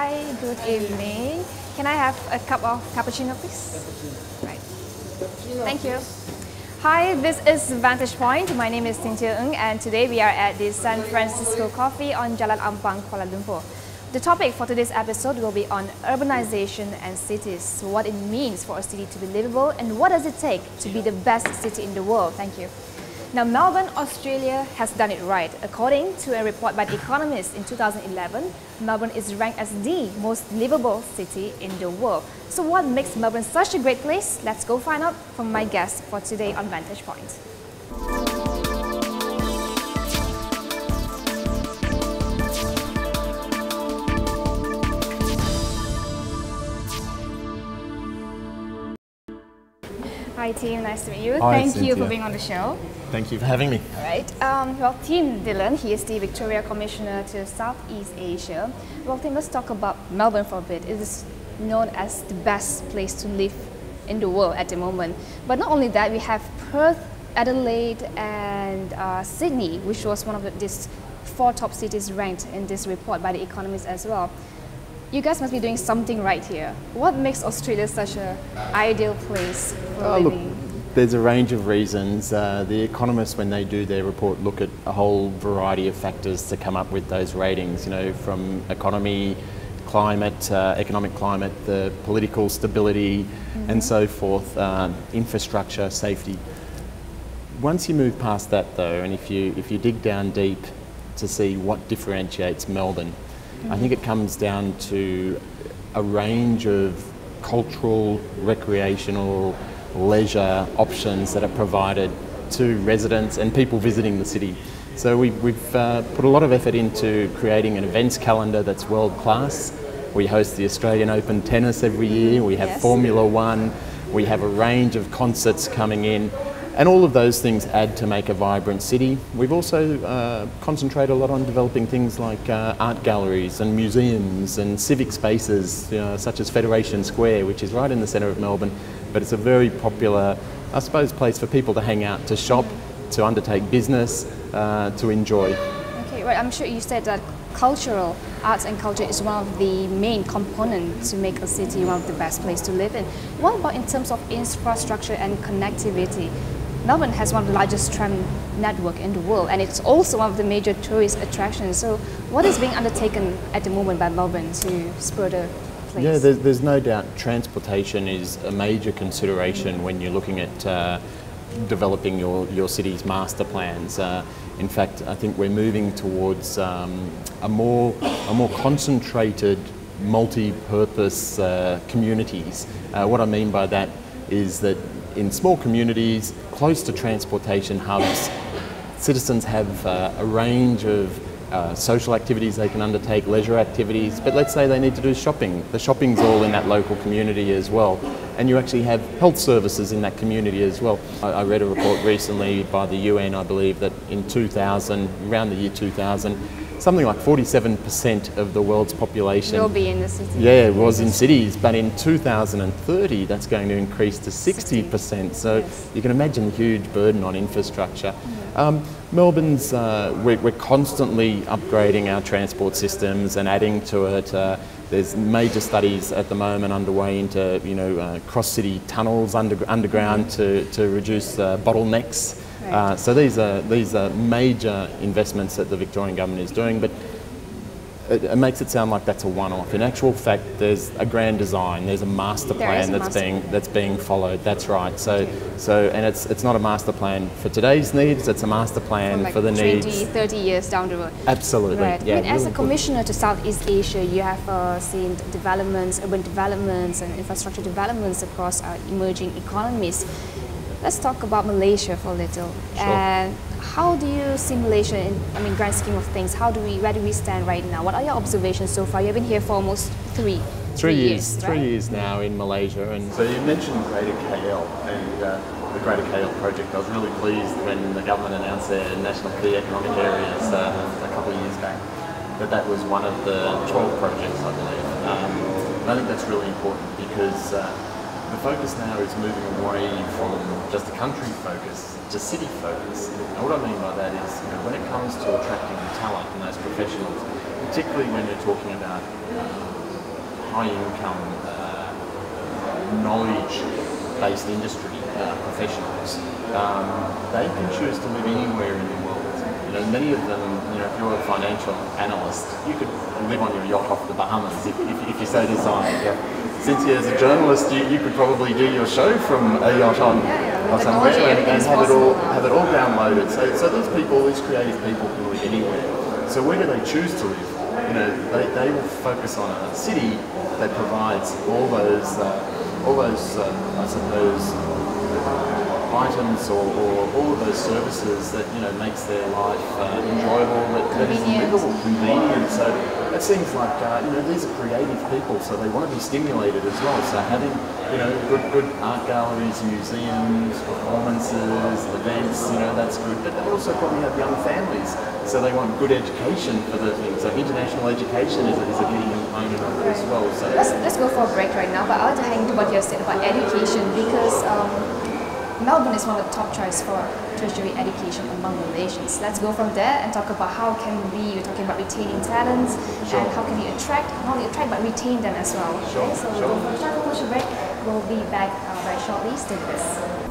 Hi, good evening. Can I have a cup of cappuccino, please? Right. Thank you. Hi, this is Vantage Point. My name is Cynthia Ng, and today we are at the San Francisco Coffee on Jalan Ampang, Kuala Lumpur. The topic for today's episode will be on urbanization and cities, what it means for a city to be livable, and what does it take to be the best city in the world. Thank you. Now, Melbourne, Australia has done it right. According to a report by The Economist in 2011, Melbourne is ranked as the most livable city in the world. So what makes Melbourne such a great place? Let's go find out from my guest for today on Vantage Point. Hi Tim, nice to meet you. Hi, Thank you Cynthia. for being on the show. Thank you for having me. All right. Well, Tim Dillon, he is the Victorian Commissioner to Southeast Asia. Well, Tim, let's talk about Melbourne for a bit. It is known as the best place to live in the world at the moment. But not only that, we have Perth, Adelaide, and Sydney, which was one of these 4 top cities ranked in this report by The Economist as well. You guys must be doing something right here. What makes Australia such an ideal place for living? Look, there's a range of reasons. The Economist, when they do their report, look at a whole variety of factors to come up with those ratings, you know, from economy, climate, economic climate, the political stability, and so forth, infrastructure, safety. Once you move past that though, and if you dig down deep to see what differentiates Melbourne, I think it comes down to a range of cultural, recreational, leisure options that are provided to residents and people visiting the city. So we've put a lot of effort into creating an events calendar that's world class. We host the Australian Open tennis every year, we have Formula One, we have a range of concerts coming in. And all of those things add to make a vibrant city. We've also concentrated a lot on developing things like art galleries and museums and civic spaces, such as Federation Square, which is right in the centre of Melbourne. But it's a very popular, I suppose, place for people to hang out, to shop, to undertake business, to enjoy. Okay, right. I'm sure you said that cultural arts and culture is one of the main components to make a city one of the best places to live in. What about in terms of infrastructure and connectivity? Melbourne has one of the largest tram network in the world, and it's also one of the major tourist attractions. So what is being undertaken at the moment by Melbourne to spur the place? Yeah, there's no doubt transportation is a major consideration when you're looking at developing your city's master plans. In fact, I think we're moving towards a more concentrated, multi-purpose communities. What I mean by that is that in small communities, close to transportation hubs, citizens have a range of social activities they can undertake, leisure activities, but let's say they need to do shopping. The shopping's all in that local community as well. And you actually have health services in that community as well. I read a report recently by the UN, I believe, that in 2000, around the year 2000, something like 47% of the world's population will be in the city. Yeah, it was in cities, but in 2030 that's going to increase to 60%. So you can imagine the huge burden on infrastructure. Melbourne's, we're constantly upgrading our transport systems and adding to it. There's major studies at the moment underway into cross-city tunnels underground to reduce bottlenecks. Right. So these are major investments that the Victorian government is doing, but it makes it sound like that's a one-off. In actual fact, there's a grand design. There's a master plan that's being followed. That's right. So and it's not a master plan for today's needs. It's a master plan for the 20, needs 30 years down the road. Absolutely. Right. Yeah, I mean, as a commissioner to Southeast Asia, you have seen developments, urban developments, and infrastructure developments across our emerging economies. Let's talk about Malaysia for a little. Sure. And how do you see Malaysia in, grand scheme of things? Where do we stand right now? What are your observations so far? You've been here for almost three years, right? 3 years now in Malaysia. And so you mentioned Greater KL and the Greater KL project. I was really pleased when the government announced their national key economic areas a couple of years back, that was one of the 12 projects, I believe. And I think that's really important because the focus now is moving away from just a country focus to city focus. And what I mean by that is, when it comes to attracting talent and those professionals, particularly when you're talking about high-income, knowledge-based industry professionals, they can choose to live anywhere in the world. You know, many of them, you know, if you're a financial analyst, you could live on your yacht off the Bahamas if you so desired. Yeah. Cynthia, as a journalist, you could probably do your show from a yacht on somewhere and have it all downloaded. So these people, these creative people, can live anywhere. So where do they choose to live? You know, they will focus on a city that provides all those I suppose, items or all of those services that, you know, makes their life enjoyable, that is livable, convenient. So it seems like you know, these are creative people, so they want to be stimulated as well. So having, you know, good art galleries, museums, performances, events, you know, that's good. But they also probably have young families, so they want good education for the things. So international education is a key component of it as well. So let's go for a break right now. But I'd like to hang to what you said about education, because Melbourne is one of the top choice for tertiary education among Malaysians. Let's go from there and talk about how can we, you're talking about retaining talents, and how can we attract, not only attract, but retain them as well. Okay, so we'll go for a short commercial break. We'll be back very shortly. Stay with us.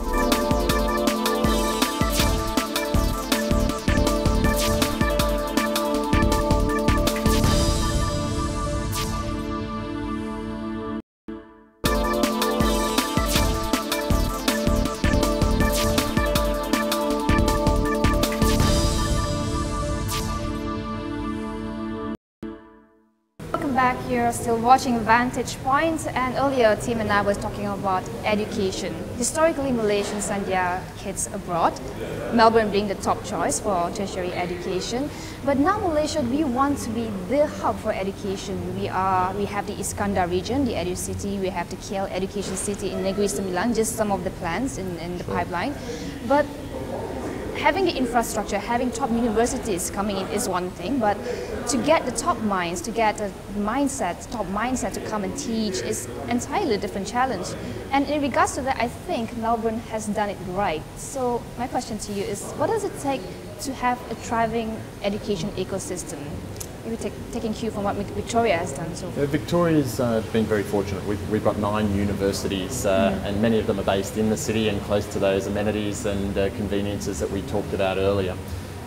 Back here, still watching Vantage Point, and earlier Tim and I was talking about education. Historically, Malaysians send their kids abroad, Melbourne being the top choice for tertiary education. But now Malaysia, we want to be the hub for education. We have the Iskandar region, the Edu City, we have the KL Education City in Negeri Sembilan, just some of the plans in the pipeline. But having the infrastructure, having top universities coming in is one thing, but to get the top minds, to get the top mindset to come and teach is entirely a different challenge. And in regards to that, I think Melbourne has done it right. So my question to you is, what does it take to have a thriving education ecosystem? Maybe taking cue from what Victoria has done so far. Victoria's been very fortunate. We've got 9 universities, and many of them are based in the city and close to those amenities and conveniences that we talked about earlier.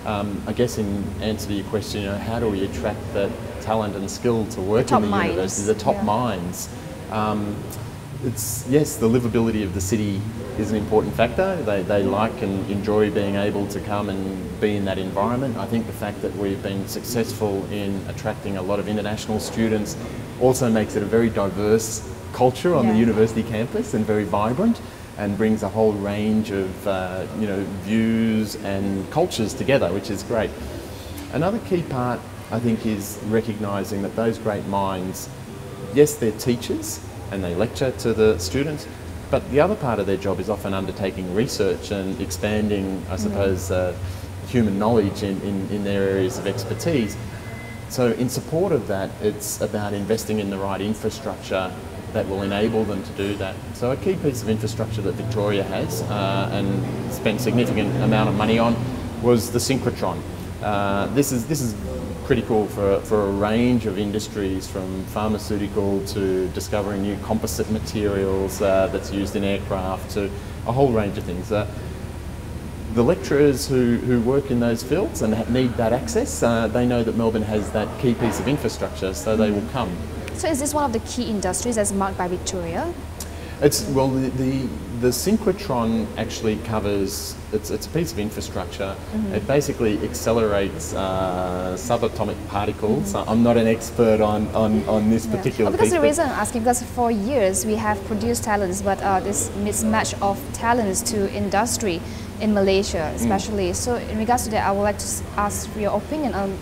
I guess in answer to your question, you know, how do we attract the talent and skill to work in the university, the top minds? Yes, the livability of the city is an important factor. They like and enjoy being able to come and be in that environment. I think the fact that we've been successful in attracting a lot of international students also makes it a very diverse culture on the university campus and very vibrant, and brings a whole range of you know, views and cultures together, which is great. Another key part, I think, is recognising that those great minds, yes, they're teachers and they lecture to the students, but the other part of their job is often undertaking research and expanding, I suppose, human knowledge in their areas of expertise. So in support of that, it's about investing in the right infrastructure that will enable them to do that. So a key piece of infrastructure that Victoria has and spent significant amount of money on was the synchrotron. This is critical for a range of industries, from pharmaceutical to discovering new composite materials that's used in aircraft, to a whole range of things. The lecturers who work in those fields and need that access, they know that Melbourne has that key piece of infrastructure, so they will come. So is this one of the key industries as marked by Victoria? It's, well, the synchrotron actually covers, it's a piece of infrastructure. It basically accelerates subatomic particles. I'm not an expert on this particular piece. Because the reason I'm asking, because for years we have produced talents, but this mismatch of talents to industry in Malaysia especially. So in regards to that, I would like to ask for your opinion on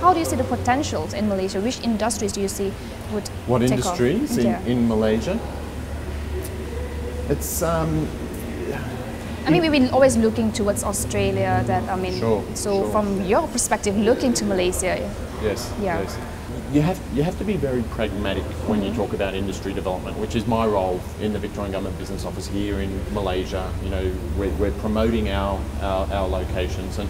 how do you see the potentials in Malaysia? Which industries do you see would What take industries off? in Malaysia? It's I mean, we've been always looking towards Australia. That I mean, sure. From your perspective, looking to Malaysia. Yes. Yeah. Yes. You have to be very pragmatic when you talk about industry development, which is my role in the Victorian Government Business Office here in Malaysia. You know, we're promoting our locations, and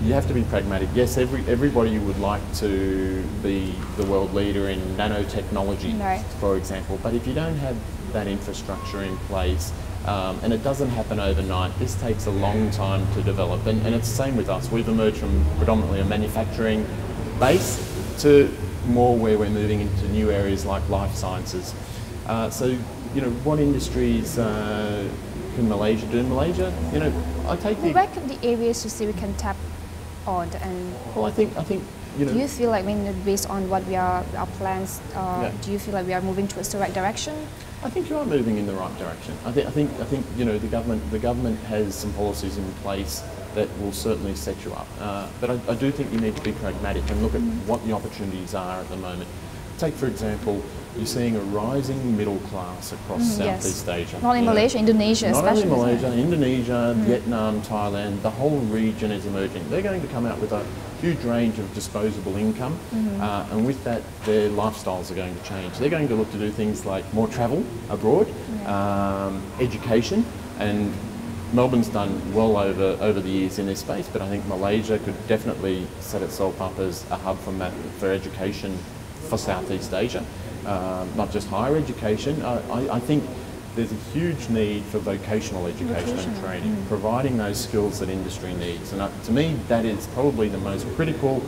you have to be pragmatic. Yes, everybody would like to be the world leader in nanotechnology, for example, but if you don't have that infrastructure in place, and it doesn't happen overnight, this takes a long time to develop, and it's the same with us. We've emerged from predominantly a manufacturing base to more where we're moving into new areas like life sciences. So, you know, what industries can Malaysia do? Malaysia, you know, I take the... Where could the areas you see we can tap on? And well, I think, you know... Do you feel like, based on what our plans, do you feel like we are moving towards the right direction? I think you are moving in the right direction. I think you know, the government has some policies in place that will certainly set you up. But I do think you need to be pragmatic and look at what the opportunities are at the moment. Take, for example, you're seeing a rising middle class across Southeast Asia. Not in Malaysia, Indonesia especially. Not only Malaysia, Indonesia, Vietnam, Thailand, the whole region is emerging. They're going to come out with a huge range of disposable income, and with that, their lifestyles are going to change. They're going to look to do things like more travel abroad, education, and Melbourne's done well over the years in this space, but I think Malaysia could definitely set itself up as a hub for education for Southeast Asia. Not just higher education. I think there's a huge need for vocational education and training, providing those skills that industry needs. And to me, that is probably the most critical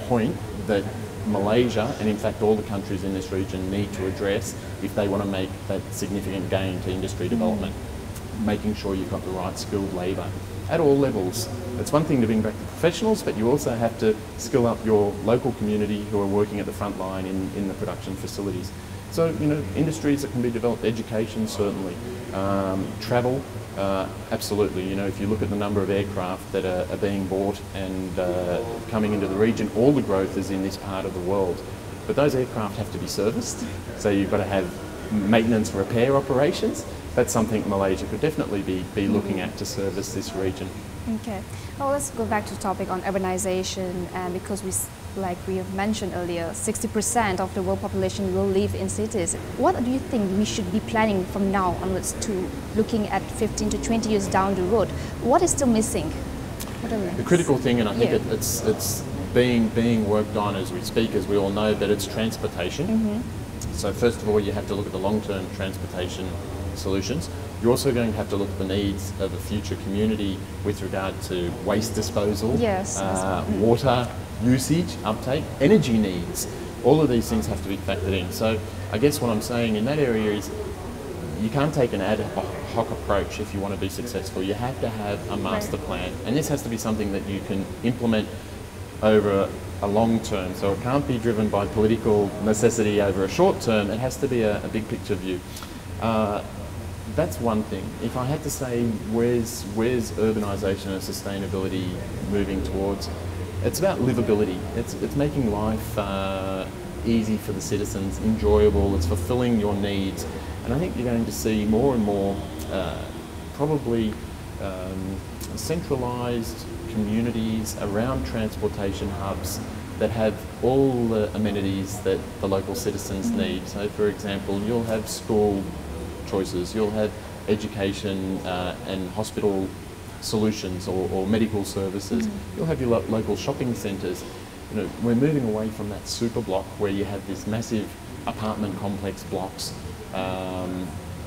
point that Malaysia, and in fact all the countries in this region, need to address if they want to make that significant gain to industry development. Making sure you've got the right skilled labour at all levels. It's one thing to bring back the professionals, but you also have to skill up your local community who are working at the front line in the production facilities. So, you know, industries that can be developed, education certainly, travel, absolutely. You know, if you look at the number of aircraft that are being bought and coming into the region, all the growth is in this part of the world. But those aircraft have to be serviced, so you've got to have maintenance repair operations. That's something Malaysia could definitely be looking at to service this region. Okay. Well, let's go back to the topic on urbanization, and because like we have mentioned earlier, 60% of the world population will live in cities. What do you think we should be planning from now onwards to looking at 15 to 20 years down the road? What is still missing? The critical thing, and I think it's being worked on as we speak, as we all know, but it's transportation. So first of all, you have to look at the long-term transportation solutions. You're also going to have to look at the needs of a future community with regard to waste disposal, water usage, uptake, energy needs. All of these things have to be factored in. So I guess what I'm saying in that area is you can't take an ad hoc approach if you want to be successful. You have to have a master plan, and this has to be something that you can implement over a long term. So it can't be driven by political necessity over a short term. It has to be a big picture view. That's one thing. If I had to say where's urbanisation and sustainability moving towards, it's about livability. It's making life easy for the citizens, enjoyable, it's fulfilling your needs. And I think you're going to see more and more probably centralised communities around transportation hubs that have all the amenities that the local citizens need. So for example, you'll have school choices, you'll have education and hospital solutions or medical services, you'll have your local shopping centres. You know, we're moving away from that super block where you have this massive apartment complex blocks,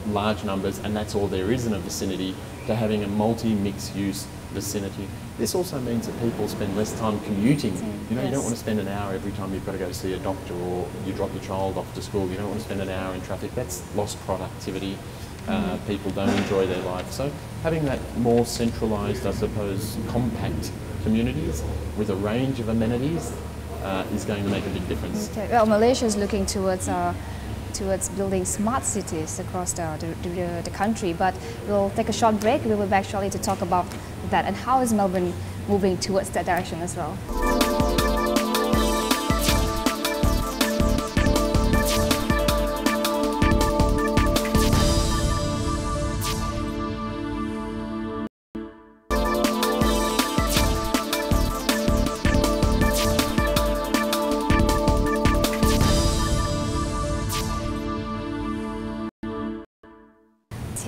large numbers, and that's all there is in a vicinity, to having a multi-mixed use vicinity. This also means that people spend less time commuting. You know, you don't want to spend an hour every time you've got to go see a doctor or you drop your child off to school. You don't want to spend an hour in traffic. That's lost productivity. People don't enjoy their life. So having that more centralised, I suppose, compact communities with a range of amenities is going to make a big difference. Okay. Well, Malaysia is looking towards building smart cities across the country, but we'll take a short break. We'll be back shortly to talk about that and how is Melbourne moving towards that direction as well.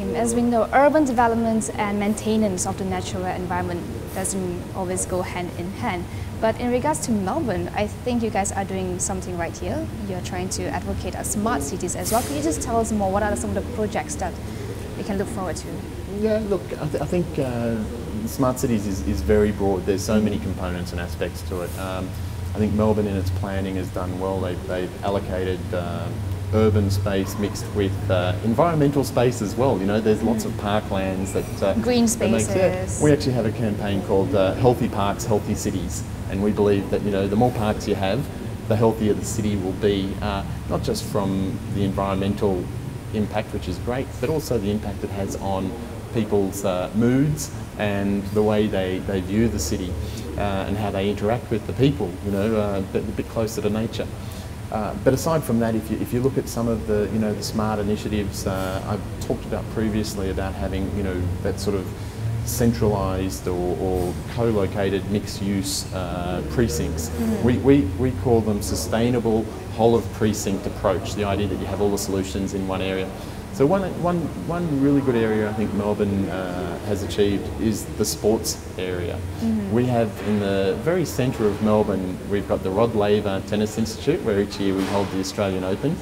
Tim. As we know, urban development and maintenance of the natural environment doesn't always go hand in hand. But in regards to Melbourne, I think you guys are doing something right here. You're trying to advocate a smart cities as well. Can you just tell us more? What are some of the projects that we can look forward to? Yeah, look, I think smart cities is very broad. There's so many components and aspects to it. I think Melbourne in its planning has done well. They've allocated urban space mixed with environmental space as well. You know, there's lots of parklands that green spaces. We actually have a campaign called Healthy Parks, Healthy Cities, and we believe that, you know, the more parks you have, the healthier the city will be, not just from the environmental impact, which is great, but also the impact it has on people's moods and the way they view the city and how they interact with the people, you know, a bit closer to nature. But aside from that, if you look at some of the, you know, the smart initiatives I've talked about previously about having, you know, that sort of centralised or co-located mixed-use precincts. We call them sustainable whole-of-precinct approach, the idea that you have all the solutions in one area. So one really good area I think Melbourne has achieved is the sports area. We have in the very centre of Melbourne, we've got the Rod Laver Tennis Institute, where each year we hold the Australian Open.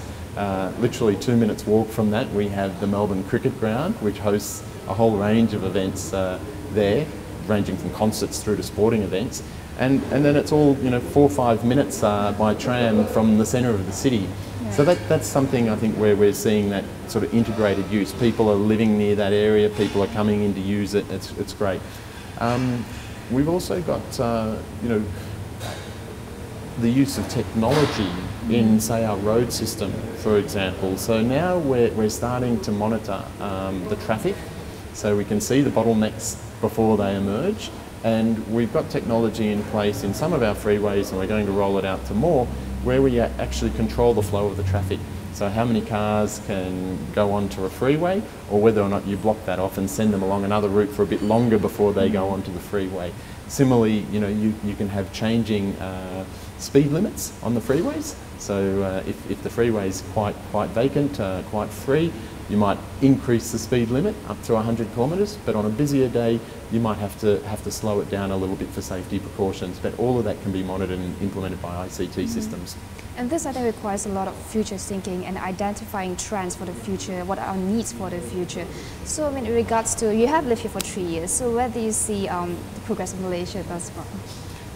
Literally 2 minutes walk from that, we have the Melbourne Cricket Ground, which hosts a whole range of events there, ranging from concerts through to sporting events. And then it's all, you know, 4 or 5 minutes by tram from the centre of the city. Yeah. So that's something I think where we're seeing that sort of integrated use. People are living near that area, people are coming in to use it, it's great. We've also got, you know, the use of technology in, say, our road system, for example. So now we're starting to monitor the traffic, so we can see the bottlenecks before they emerge. And we've got technology in place in some of our freeways, and we're going to roll it out to more, where we actually control the flow of the traffic. So how many cars can go onto a freeway, or whether or not you block that off and send them along another route for a bit longer before they go onto the freeway. Similarly, you know, you can have changing speed limits on the freeways. So if the freeway is quite vacant, quite free, you might increase the speed limit up to 100 kilometres, but on a busier day, you might have to slow it down a little bit for safety precautions. But all of that can be monitored and implemented by ICT systems. And this, I think, requires a lot of future thinking and identifying trends for the future, what are our needs for the future. So, I mean, in regards to, you have lived here for 3 years, so where do you see the progress of Malaysia thus far?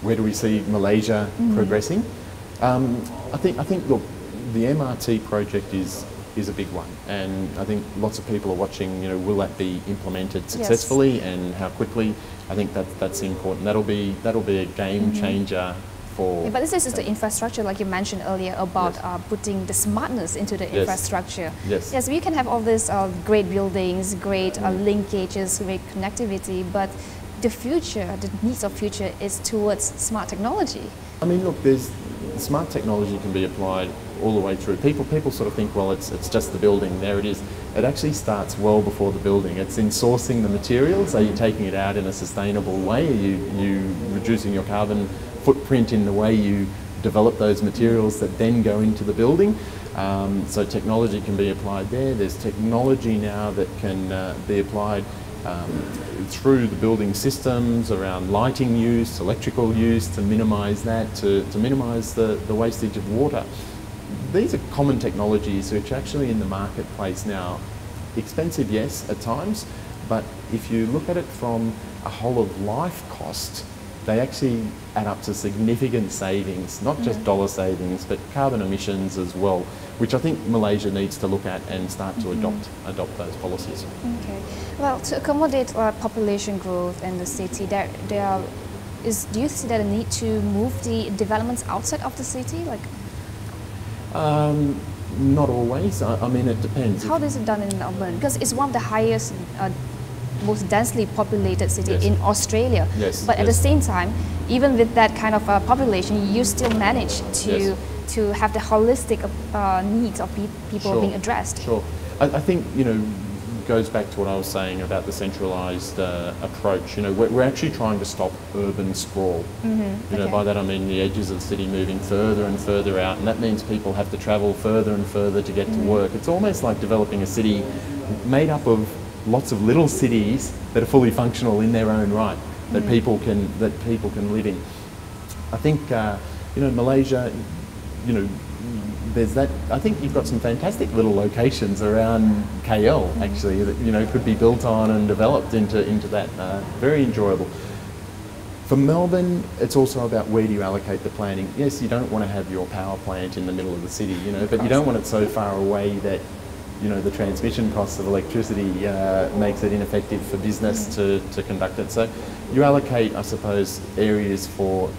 Where do we see Malaysia progressing? I think, look, the MRT project is a big one, and I think lots of people are watching, you know, will that be implemented successfully and how quickly? I think that's important. That'll be a game changer for... Yeah, but this is just the infrastructure, like you mentioned earlier, about putting the smartness into the infrastructure. Yes, we can have all these great buildings, great linkages, great connectivity, but the future, the needs of future is towards smart technology. I mean, look, smart technology can be applied all the way through. People sort of think, well, it's just the building, there it is. It actually starts well before the building. It's in sourcing the materials. Are you taking it out in a sustainable way? Are you reducing your carbon footprint in the way you develop those materials that then go into the building? So technology can be applied there. There's technology now that can be applied through the building systems around lighting use, electrical use, to minimise that, to minimise the wastage of water. These are common technologies which are actually in the marketplace now. Expensive, yes, at times, but if you look at it from a whole of life cost, they actually add up to significant savings, not just dollar savings, but carbon emissions as well, which I think Malaysia needs to look at and start to adopt those policies. Okay. Well, to accommodate population growth in the city, do you see that a need to move the developments outside of the city? Not always. I mean, it depends. How is it done in Melbourne? Because it's one of the highest, most densely populated city in Australia. But at the same time, even with that kind of population, you still manage to have the holistic needs of people being addressed. Sure. I think, you know, goes back to what I was saying about the centralised approach. You know, we're actually trying to stop urban sprawl. You know, by that I mean the edges of the city moving further and further out, and that means people have to travel further and further to get to work. It's almost like developing a city made up of lots of little cities that are fully functional in their own right, that people can live in. I think Malaysia, there's that. I think you've got some fantastic little locations around KL actually that could be built on and developed into that. Very enjoyable. For Melbourne, it's also about where do you allocate the planning. Yes, you don't want to have your power plant in the middle of the city, but you don't want it so far away that the transmission costs of electricity makes it ineffective for business to conduct it. So you allocate, I suppose, areas for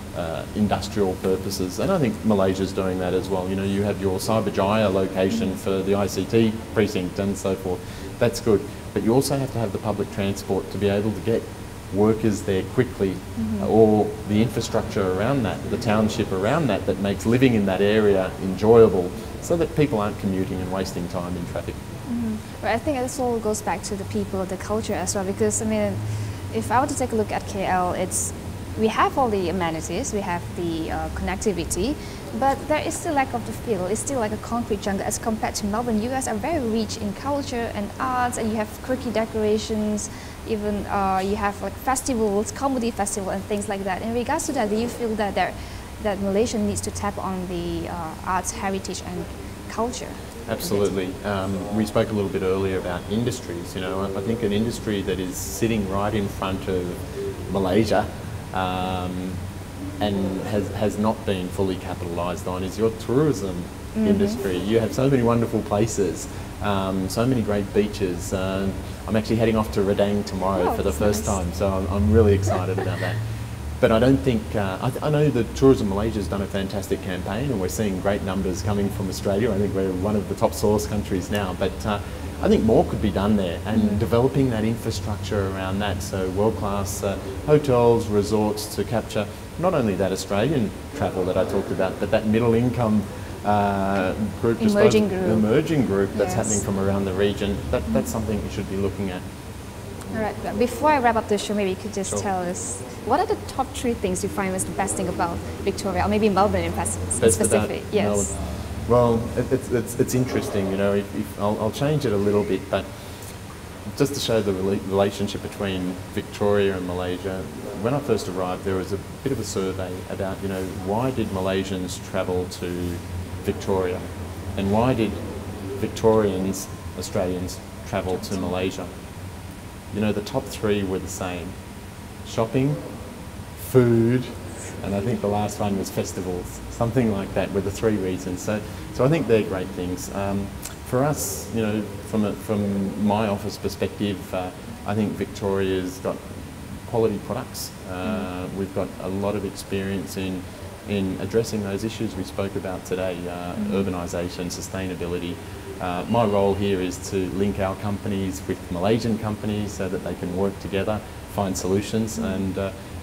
industrial purposes, and I think Malaysia's doing that as well. You have your Cyberjaya location for the ICT precinct and so forth. That's good, but you also have to have the public transport to be able to get workers there quickly, or the infrastructure around that, the township around that makes living in that area enjoyable, so that people aren't commuting and wasting time in traffic. Well, I think this all goes back to the people, the culture as well, because I mean, if I were to take a look at KL, we have all the amenities, we have the connectivity, but there is still lack of the feel. It's still like a concrete jungle as compared to Melbourne. You guys are very rich in culture and arts, and you have quirky decorations, even you have like festivals, comedy festival and things like that. In regards to that, do you feel that Malaysia needs to tap on the arts, heritage and culture? Absolutely. We spoke a little bit earlier about industries. I think an industry that is sitting right in front of Malaysia and has not been fully capitalised on is your tourism industry. You have so many wonderful places, so many great beaches. I'm actually heading off to Redang tomorrow for the first time, so I'm really excited about that. But I don't think, I know that Tourism Malaysia has done a fantastic campaign, and we're seeing great numbers coming from Australia. I think we're one of the top source countries now, but I think more could be done there, and developing that infrastructure around that, so world-class hotels, resorts to capture not only that Australian travel that I talked about, but that middle income group, emerging group that's happening from around the region. That's something we should be looking at. All right, before I wrap up the show, maybe you could just tell us, what are the top 3 things you find was the best thing about Victoria, or maybe Melbourne in specific? Yes. Melbourne. Well, it's interesting, I'll change it a little bit, but just to show the relationship between Victoria and Malaysia, when I first arrived, there was a bit of a survey about, why did Malaysians travel to Victoria, and why did Victorians, Australians, travel to Malaysia? The top 3 were the same: shopping, food, and I think the last one was festivals. Something like that were the 3 reasons. So I think they're great things. For us, from my office perspective, I think Victoria's got quality products. We've got a lot of experience in addressing those issues we spoke about today, urbanisation, sustainability. My role here is to link our companies with Malaysian companies so that they can work together, find solutions, and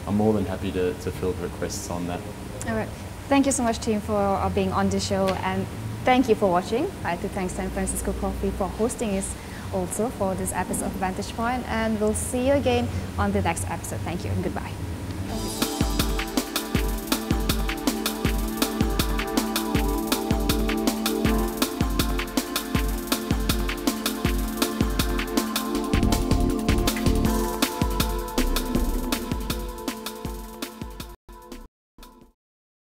I'm more than happy to field requests on that. All right. Thank you so much, Tim, for being on the show, and thank you for watching. I'd like to thank San Francisco Coffee for hosting us also for this episode of Vantage Point, and we'll see you again on the next episode. Thank you and goodbye.